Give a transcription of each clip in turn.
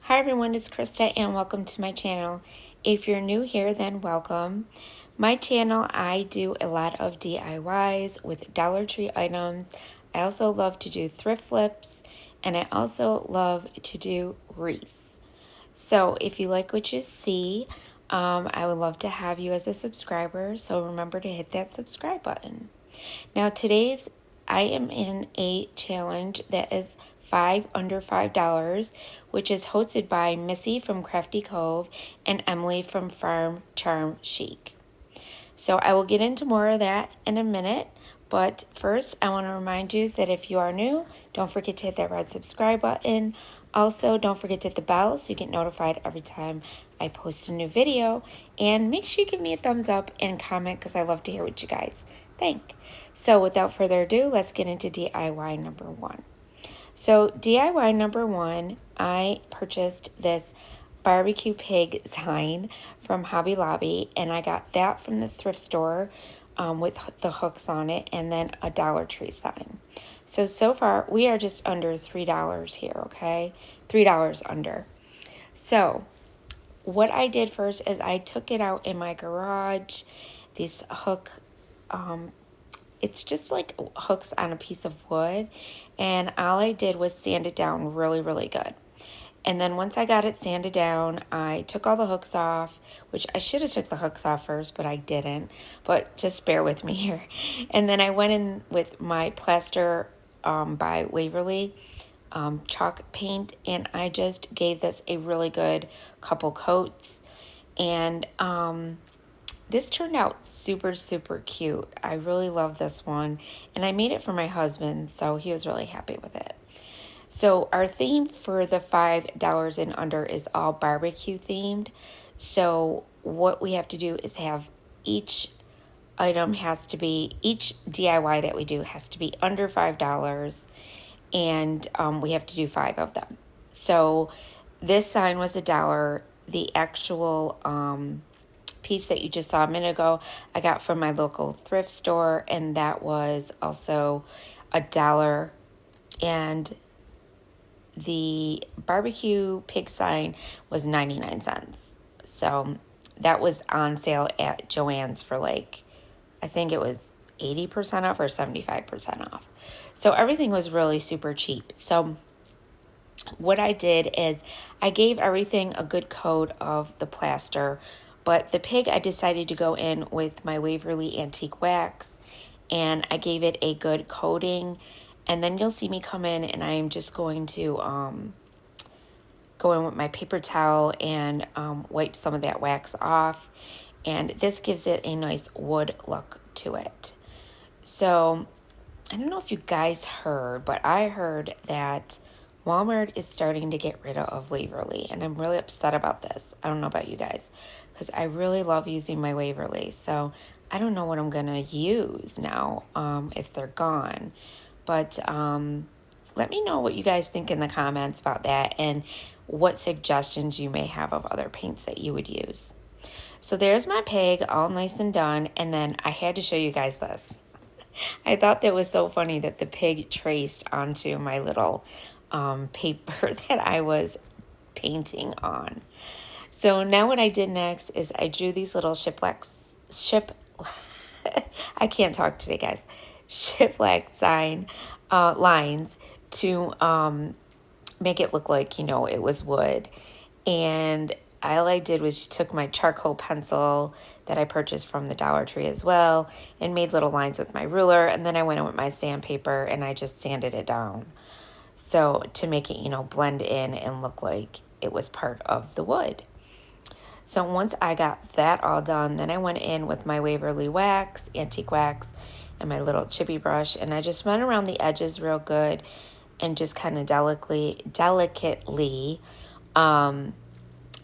Hi everyone, it's Krista and welcome to my channel. If you're new here, then welcome. My channel, I do a lot of DIYs with Dollar Tree items. I also love to do thrift flips and I also love to do wreaths. So if you like what you see, I would love to have you as a subscriber. So remember to hit that subscribe button. Now I am in a challenge that is 5 under $5, which is hosted by Missy from Crafty Cove and Emily from Farm Charm Chic. So I will get into more of that in a minute, but first I want to remind you that if you are new, don't forget to hit that red subscribe button. Also, don't forget to hit the bell so you get notified every time I post a new video, and make sure you give me a thumbs up and comment because I love to hear what you guys think. So without further ado, let's get into DIY number 1. So DIY number 1, I purchased this barbecue pig sign from Hobby Lobby, and I got that from the thrift store with the hooks on it, and then a Dollar Tree sign. So far we are just under $3 here, okay? $3 under. So what I did first is I took it out in my garage. This hook, it's just like hooks on a piece of wood, and all I did was sand it down really, really good. And then once I got it sanded down, I took all the hooks off, which I should have took the hooks off first, but I didn't. But just bear with me here. And then I went in with my plaster by Waverly chalk paint, and I just gave this a really good couple coats. And this turned out super, super cute. I really love this one. And I made it for my husband, so he was really happy with it. So our theme for the $5 and under is all barbecue themed. So what we have to do is have each DIY that we do has to be under $5, and we have to do 5 of them. So this sign was $1. The actual piece that you just saw a minute ago, I got from my local thrift store, and that was also $1. And the barbecue pig sign was 99 cents. So that was on sale at Joann's for like, I think it was 80% off or 75% off. So everything was really super cheap. So what I did is I gave everything a good coat of the plaster, but the pig I decided to go in with my Waverly Antique Wax, and I gave it a good coating. And then you'll see me come in and I'm just going to go in with my paper towel and wipe some of that wax off. And this gives it a nice wood look to it. So I don't know if you guys heard, but I heard that Walmart is starting to get rid of Waverly. And I'm really upset about this. I don't know about you guys, because I really love using my Waverly. So I don't know what I'm going to use now if they're gone. But let me know what you guys think in the comments about that and what suggestions you may have of other paints that you would use. So there's my pig all nice and done. And then I had to show you guys this. I thought that was so funny that the pig traced onto my little paper that I was painting on. So now what I did next is I drew these little I can't talk today, guys. Shiplap sign lines to make it look like, it was wood. And all I did was took my charcoal pencil that I purchased from the Dollar Tree as well and made little lines with my ruler, and then I went in with my sandpaper and I just sanded it down so to make it blend in and look like it was part of the wood. So once I got that all done, then I went in with my Waverly wax, antique wax, and my little chippy brush, and I just went around the edges real good and just kind of delicately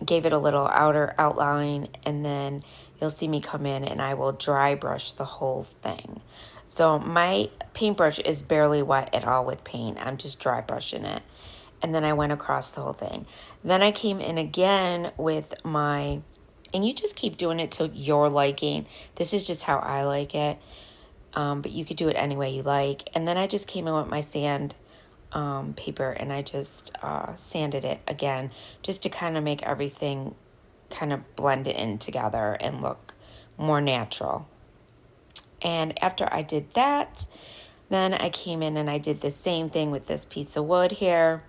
gave it a little outer outline, and then you'll see me come in and I will dry brush the whole thing. So my paintbrush is barely wet at all with paint. I'm just dry brushing it. And then I went across the whole thing. Then I came in again with and you just keep doing it to your liking. This is just how I like it. But you could do it any way you like. And then I just came in with my sand paper, and I just sanded it again just to kind of make everything kind of blend it in together and look more natural. And after I did that, then I came in and I did the same thing with this piece of wood here.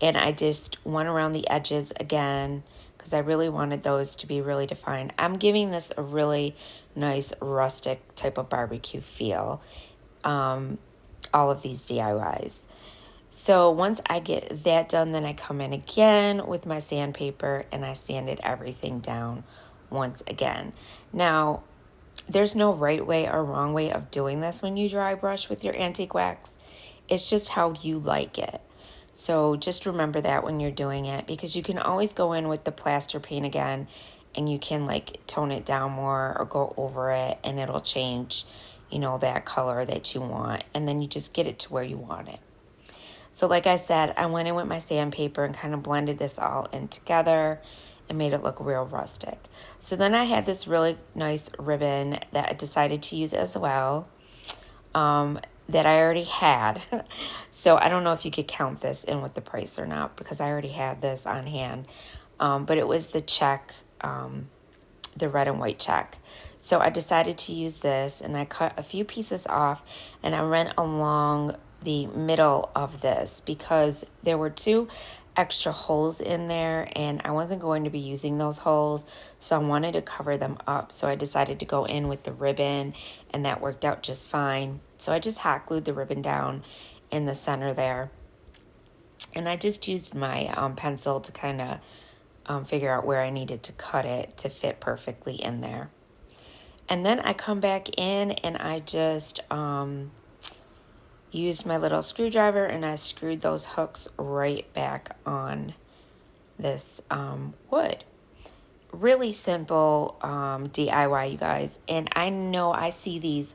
And I just went around the edges again because I really wanted those to be really defined. I'm giving this a really nice rustic type of barbecue feel, all of these DIYs. So once I get that done, then I come in again with my sandpaper and I sanded everything down once again. Now, there's no right way or wrong way of doing this when you dry brush with your antique wax. It's just how you like it. So just remember that when you're doing it, because you can always go in with the plaster paint again and you can like tone it down more or go over it and it'll change, you know, that color that you want. And then you just get it to where you want it. So like I said, I went in with my sandpaper and kind of blended this all in together and made it look real rustic. So then I had this really nice ribbon that I decided to use as well, that I already had. So I don't know if you could count this in with the price or not because I already had this on hand. But it was the check, the red and white check. So I decided to use this and I cut a few pieces off and I went along the middle of this because there were 2 extra holes in there and I wasn't going to be using those holes, so I wanted to cover them up. So I decided to go in with the ribbon and that worked out just fine. So I just hot glued the ribbon down in the center there. And I just used my pencil to kind of figure out where I needed to cut it to fit perfectly in there. And then I come back in and I just used my little screwdriver and I screwed those hooks right back on this wood. Really simple DIY, you guys. And I know I see these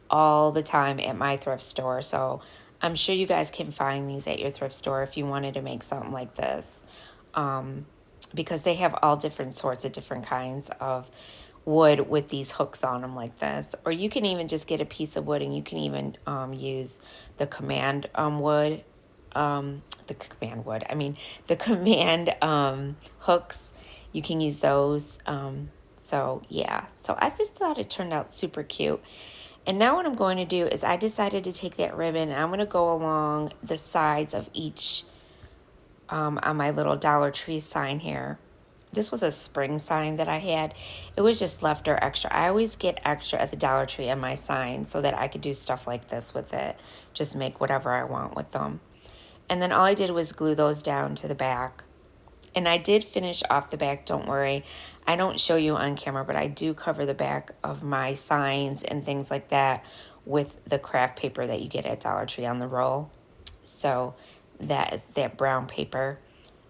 all the time at my thrift store, so I'm sure you guys can find these at your thrift store if you wanted to make something like this, because they have all different sorts of different kinds of wood with these hooks on them like this. Or you can even just get a piece of wood and you can even use the command wood, the command hooks. You can use those. So yeah, so I just thought it turned out super cute. And now what I'm going to do is I decided to take that ribbon and I'm going to go along the sides of each on my little Dollar Tree sign here. This was a spring sign that I had. It was just left or extra. I always get extra at the Dollar Tree on my sign so that I could do stuff like this with it. Just make whatever I want with them. And then all I did was glue those down to the back. And I did finish off the back, don't worry. I don't show you on camera, but I do cover the back of my signs and things like that with the craft paper that you get at Dollar Tree on the roll. So that is that brown paper.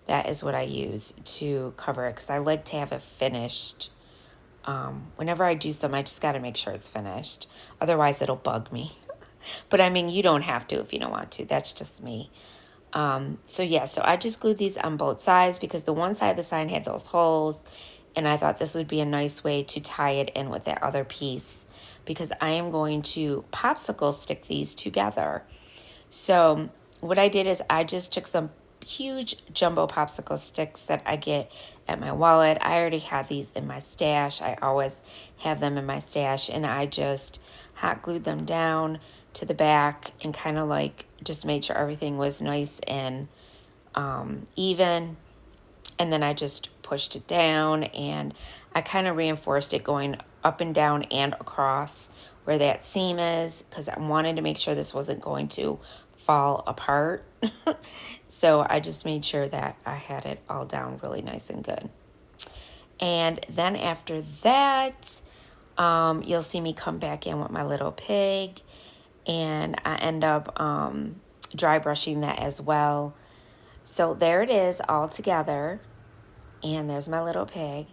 That is what I use to cover it because I like to have it finished. Whenever I do something, I just got to make sure it's finished. Otherwise, it'll bug me. But I mean, you don't have to if you don't want to. That's just me. So yeah, so I just glued these on both sides because the one side of the sign had those holes. And I thought this would be a nice way to tie it in with that other piece because I am going to popsicle stick these together. So what I did is I just took some huge jumbo popsicle sticks that I get at my wallet. I already had these in my stash. I always have them in my stash. And I just hot glued them down to the back and kind of like just made sure everything was nice and even. And then I just pushed it down and I kind of reinforced it going up and down and across where that seam is because I wanted to make sure this wasn't going to fall apart. So I just made sure that I had it all down really nice and good. And then after that, you'll see me come back in with my little pig and I end up dry brushing that as well. So there it is all together. And there's my little pig.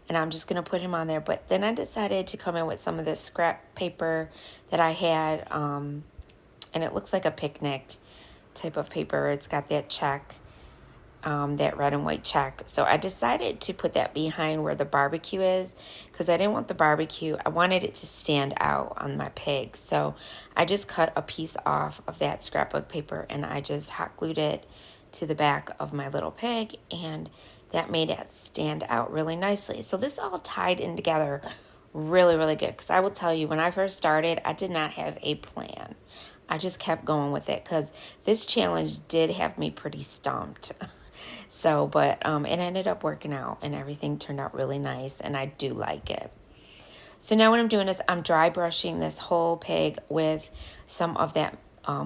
And I'm just going to put him on there. But then I decided to come in with some of this scrap paper that I had. And it looks like a picnic type of paper. It's got that check. that red and white check. So I decided to put that behind where the barbecue is because I didn't want the barbecue. I wanted it to stand out on my pig. So I just cut a piece off of that scrapbook paper and I just hot glued it to the back of my little pig, and that made it stand out really nicely. So this all tied in together really, really good, because I will tell you, when I first started, I did not have a plan. I just kept going with it because this challenge did have me pretty stumped. So, but it ended up working out and everything turned out really nice, and I do like it. So now what I'm doing is I'm dry brushing this whole pig with some of that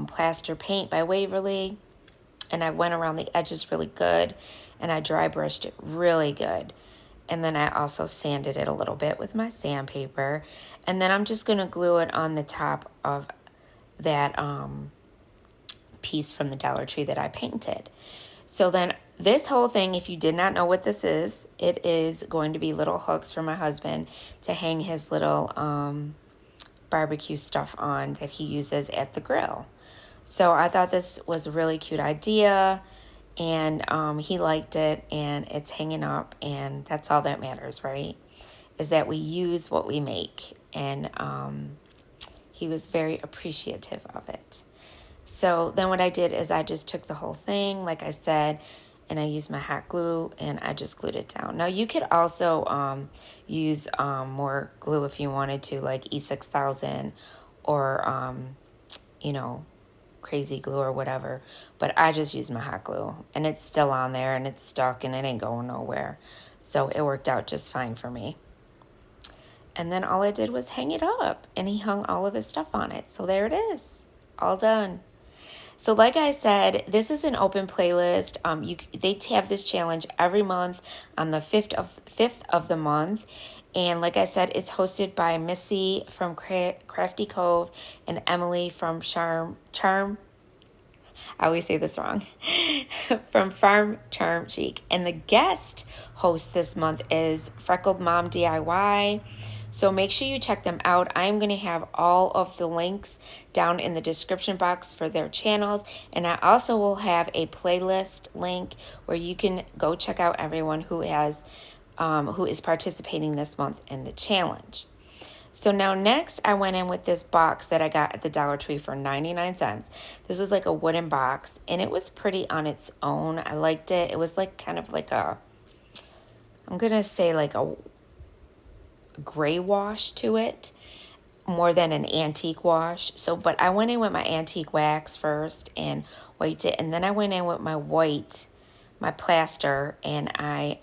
plaster paint by Waverly, and I went around the edges really good, and I dry brushed it really good. And then I also sanded it a little bit with my sandpaper, and then I'm just going to glue it on the top of that piece from the Dollar Tree that I painted. So then this whole thing, if you did not know what this is, it is going to be little hooks for my husband to hang his little barbecue stuff on that he uses at the grill. So I thought this was a really cute idea, and he liked it, and it's hanging up, and that's all that matters, right? Is that we use what we make, and he was very appreciative of it. So then what I did is I just took the whole thing, like I said, and I used my hot glue, and I just glued it down. Now you could also use more glue if you wanted to, like E6000 or, you know, crazy glue or whatever, but I just used my hot glue, and it's still on there, and it's stuck, and it ain't going nowhere. So it worked out just fine for me. And then all I did was hang it up, and he hung all of his stuff on it. So there it is, all done. So like I said, this is an open playlist. They have this challenge every month on the 5th of the month. And like I said, it's hosted by Missy from Crafty Cove and Emily from Charm. I always say this wrong. From Farm Charm Chic. And the guest host this month is Freckled Mom DIY. So make sure you check them out. I am going to have all of the links down in the description box for their channels. And I also will have a playlist link where you can go check out everyone who is participating this month in the challenge. So now next I went in with this box that I got at the Dollar Tree for 99 cents. This was like a wooden box, and it was pretty on its own. I liked it. It was like kind of like I'm going to say like a gray wash to it more than an antique wash. So, but I went in with my antique wax first and wiped it, and then I went in with my plaster, and I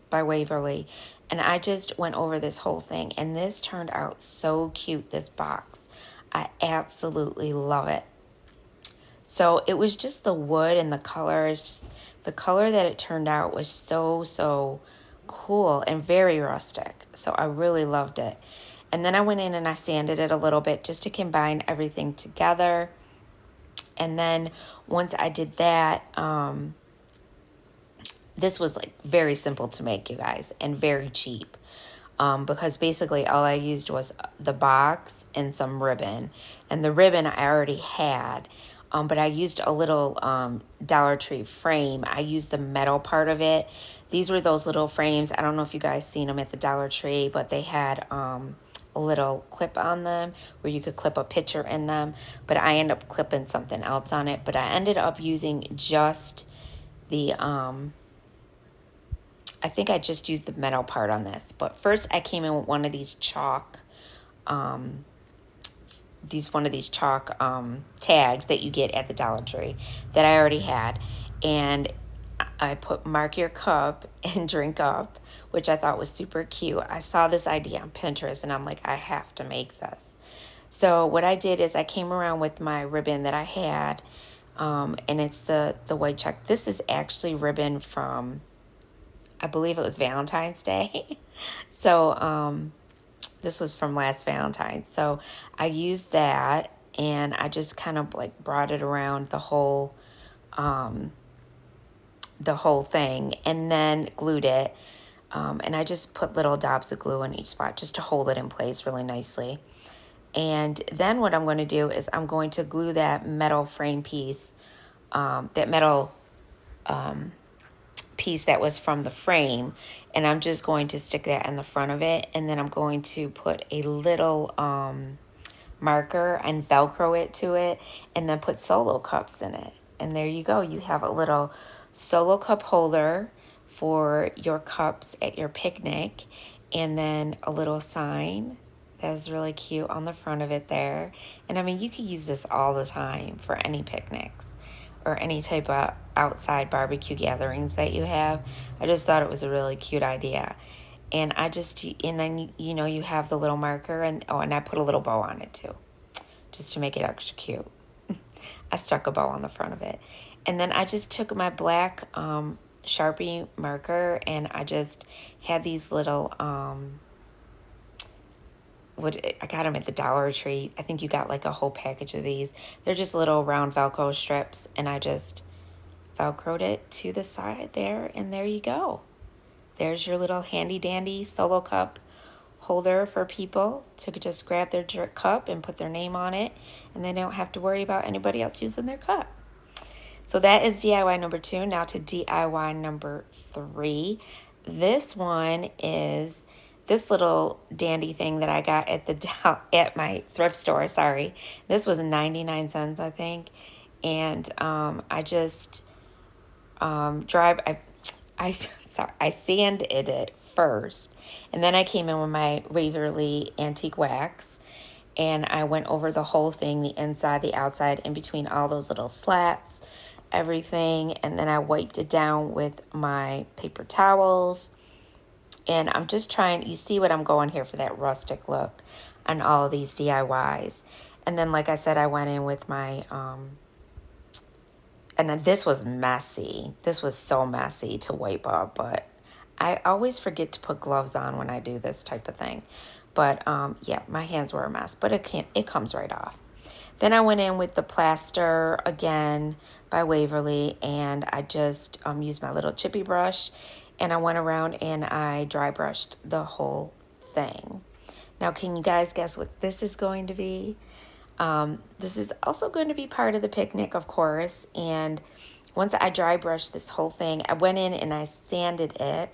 by Waverly, and I just went over this whole thing, and this turned out so cute, this box. I absolutely love it. So it was just the wood and the color. It's just the color that it turned out was so cool and very rustic. So I really loved it. And then I went in and I sanded it a little bit just to combine everything together. And then once I did that, this was like very simple to make, you guys, and very cheap. Because basically all I used was the box and some ribbon. And the ribbon I already had. But I used a little Dollar Tree frame. I used the metal part of it. These were those little frames. I don't know if you guys seen them at the Dollar Tree, but they had a little clip on them where you could clip a picture in them. But I ended up clipping something else on it. But I ended up using just the, I think I just used the metal part on this. But first I came in with one of these chalk tags that you get at the Dollar Tree that I already had, and I put mark your cup and drink up, which I thought was super cute. I saw this idea on Pinterest, and I'm like, I have to make this. So what I did is I came around with my ribbon that I had, and it's the white check. This is actually ribbon from, I believe it was Valentine's Day. So this was from last Valentine's. So I used that, and I just kind of like brought it around the whole thing, and then glued it. And I just put little dabs of glue in each spot just to hold it in place really nicely. And then what I'm going to do is I'm going to glue that metal frame piece, that metal piece that was from the frame, and I'm just going to stick that in the front of it, and then I'm going to put a little marker and Velcro it to it, and then put solo cups in it. And there you go. You have a little solo cup holder for your cups at your picnic, and then a little sign that's really cute on the front of it there. And I mean, you could use this all the time for any picnics or any type of outside barbecue gatherings that you have. I just thought it was a really cute idea. And then, you know, you have the little marker, and I put a little bow on it too, just to make it extra cute. I stuck a bow on the front of it. And then I just took my black Sharpie marker, and I just had these little, I got them at the Dollar Tree. I think you got like a whole package of these. They're just little round Velcro strips, and I just Velcroed it to the side there, and there you go. There's your little handy dandy solo cup holder for people to just grab their cup and put their name on it, and they don't have to worry about anybody else using their cup. So that is DIY number 2. Now to DIY number 3. This one is this little dandy thing that I got at my thrift store. Sorry, this was 99 cents, I think, and I just I sanded it first, and then I came in with my Waverly antique wax, and I went over the whole thing, the inside, the outside, in between all those little slats, everything, and then I wiped it down with my paper towels. And I'm just trying, you see what I'm going here for that rustic look on all of these DIYs. And then, like I said, I went in with my and then this was messy. This was so messy to wipe up, but I always forget to put gloves on when I do this type of thing. But yeah, my hands were a mess, but it comes right off. Then I went in with the plaster again by Waverly, and I just used my little chippy brush, and I went around and I dry brushed the whole thing. Now, can you guys guess what this is going to be? This is also going to be part of the picnic, of course, and once I dry brushed this whole thing, I went in and I sanded it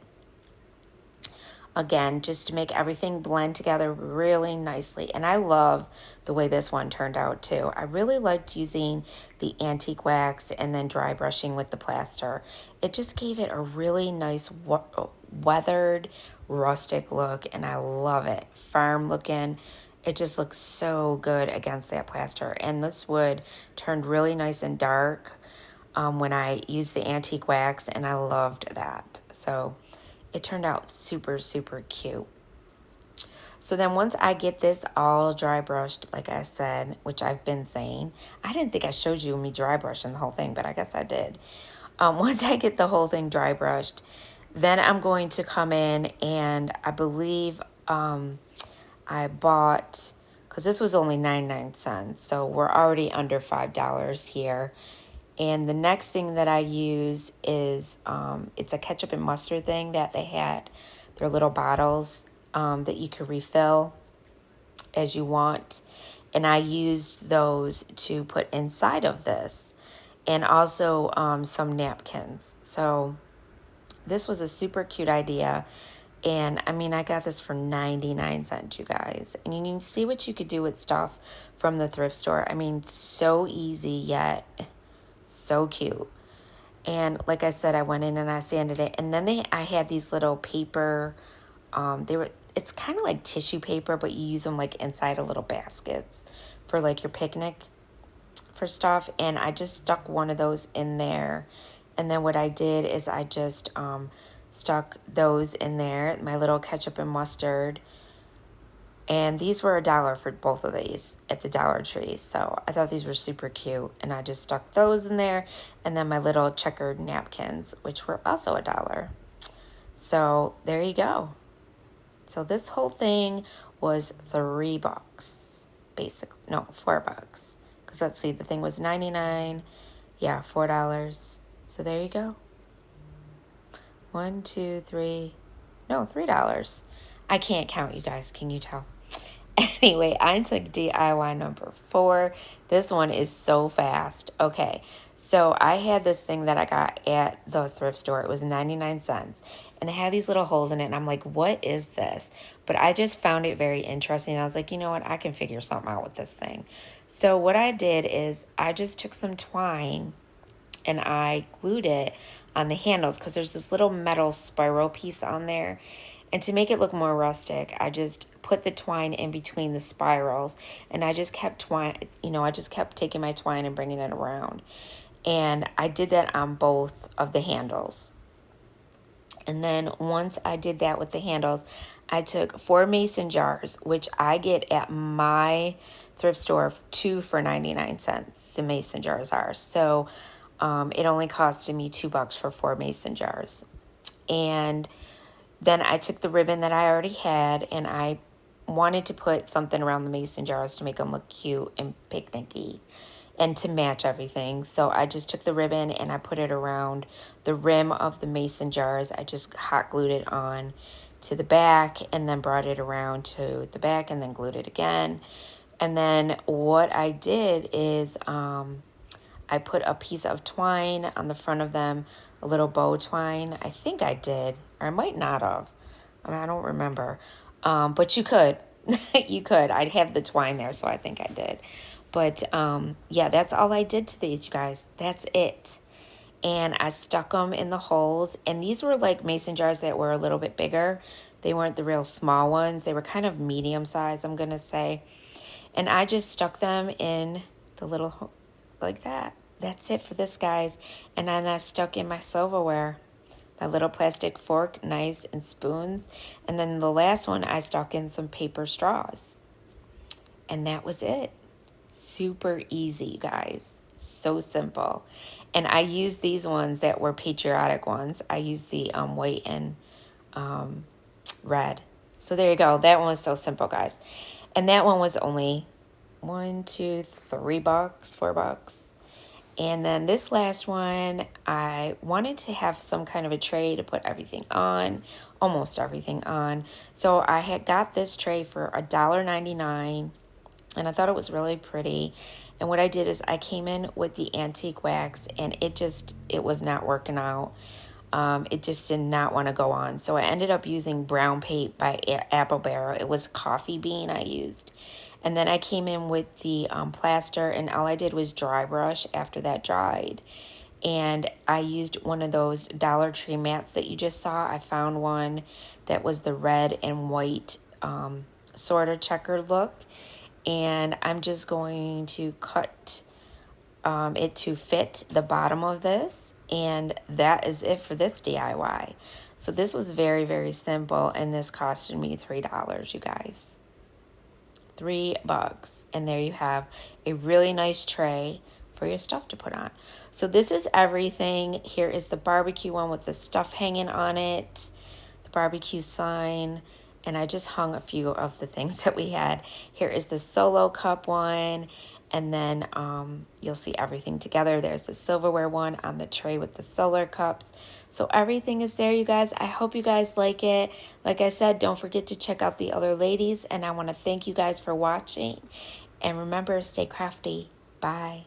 again, just to make everything blend together really nicely. And I love the way this one turned out too. I really liked using the antique wax and then dry brushing with the plaster. It just gave it a really nice weathered, rustic look, and I love it. Farm looking. It just looks so good against that plaster. And this wood turned really nice and dark when I used the antique wax, and I loved that. So it turned out super, super cute. So then once I get this all dry brushed, like I said, which I've been saying, I didn't think I showed you me dry brushing the whole thing, but I guess I did. Once I get the whole thing dry brushed, then I'm going to come in, and I believe I bought, because this was only 99 cents, so we're already under $5 here. And the next thing that I use is, it's a ketchup and mustard thing that they had. They're little bottles that you can refill as you want. And I used those to put inside of this. And also some napkins. So this was a super cute idea. And I mean, I got this for 99 cents, you guys. And you can see what you could do with stuff from the thrift store. I mean, so easy yet so cute. And like I said, I went in and I sanded it, and then I had these little paper, it's kind of like tissue paper, but you use them like inside of little baskets for like your picnic for stuff. And I just stuck one of those in there, and then what I did is I just stuck those in there, my little ketchup and mustard. And these were $1 for both of these at the Dollar Tree. So I thought these were super cute. And I just stuck those in there. And then my little checkered napkins, which were also $1. So there you go. So this whole thing was $3, basically. No, $4. Because let's see, the thing was 99. Yeah, $4. So there you go. $3. I can't count, you guys. Can you tell? Anyway, I took DIY number 4. This one is so fast. Okay, So I had this thing that I got at the thrift store. It was 99 cents. And it had these little holes in it. And I'm like, what is this? But I just found it very interesting. I was like, you know what? I can figure something out with this thing. So what I did is I just took some twine and I glued it on the handles because there's this little metal spiral piece on there. And to make it look more rustic, I just put the twine in between the spirals, and I just kept I just kept taking my twine and bringing it around. And I did that on both of the handles. And then once I did that with the handles, I took 4 mason jars, which I get at my thrift store, 2 for 99 cents. The mason jars are. So it only costed me $2 for 4 mason jars. And then I took the ribbon that I already had, and I wanted to put something around the mason jars to make them look cute and picnicky and to match everything. So I just took the ribbon and I put it around the rim of the mason jars. I just hot glued it on to the back and then brought it around to the back and then glued it again. And then what I did is I put a piece of twine on the front of them, a little bow twine. I think I did, or I might not have. I don't remember. But you could. You could. I'd have the twine there, so I think I did. But yeah, that's all I did to these, you guys. That's it. And I stuck them in the holes. And these were like mason jars that were a little bit bigger. They weren't the real small ones. They were kind of medium size, I'm going to say. And I just stuck them in the little, like that. That's it for this, guys. And then I stuck in my silverware, my little plastic fork, knives, and spoons. And then the last one, I stuck in some paper straws. And that was it. Super easy, you guys. So simple. And I used these ones that were patriotic ones. I used the white and red. So there you go. That one was so simple, guys. And that one was only $1, $2, $3, $4. And then this last one, I wanted to have some kind of a tray to put everything on, almost everything on. So I had got this tray for $1.99, and I thought it was really pretty. And what I did is I came in with the antique wax, and it was not working out. It just did not want to go on. So I ended up using brown paint by Apple Barrel. It was coffee bean I used. And then I came in with the plaster, and all I did was dry brush after that dried. And I used one of those Dollar Tree mats that you just saw. I found one that was the red and white sort of checkered look. And I'm just going to cut it to fit the bottom of this. And that is it for this DIY. So this was very, very simple, and this costed me $3, you guys. $3. And there you have a really nice tray for your stuff to put on. So this is everything. Here is the barbecue one with the stuff hanging on it, the barbecue sign, and I just hung a few of the things that we had. Here is the solo cup one, and then you'll see everything together. There's the silverware one on the tray with the solar cups. So everything is there, you guys. I hope you guys like it. Like I said, don't forget to check out the other ladies, and I want to thank you guys for watching. And remember, stay crafty. Bye.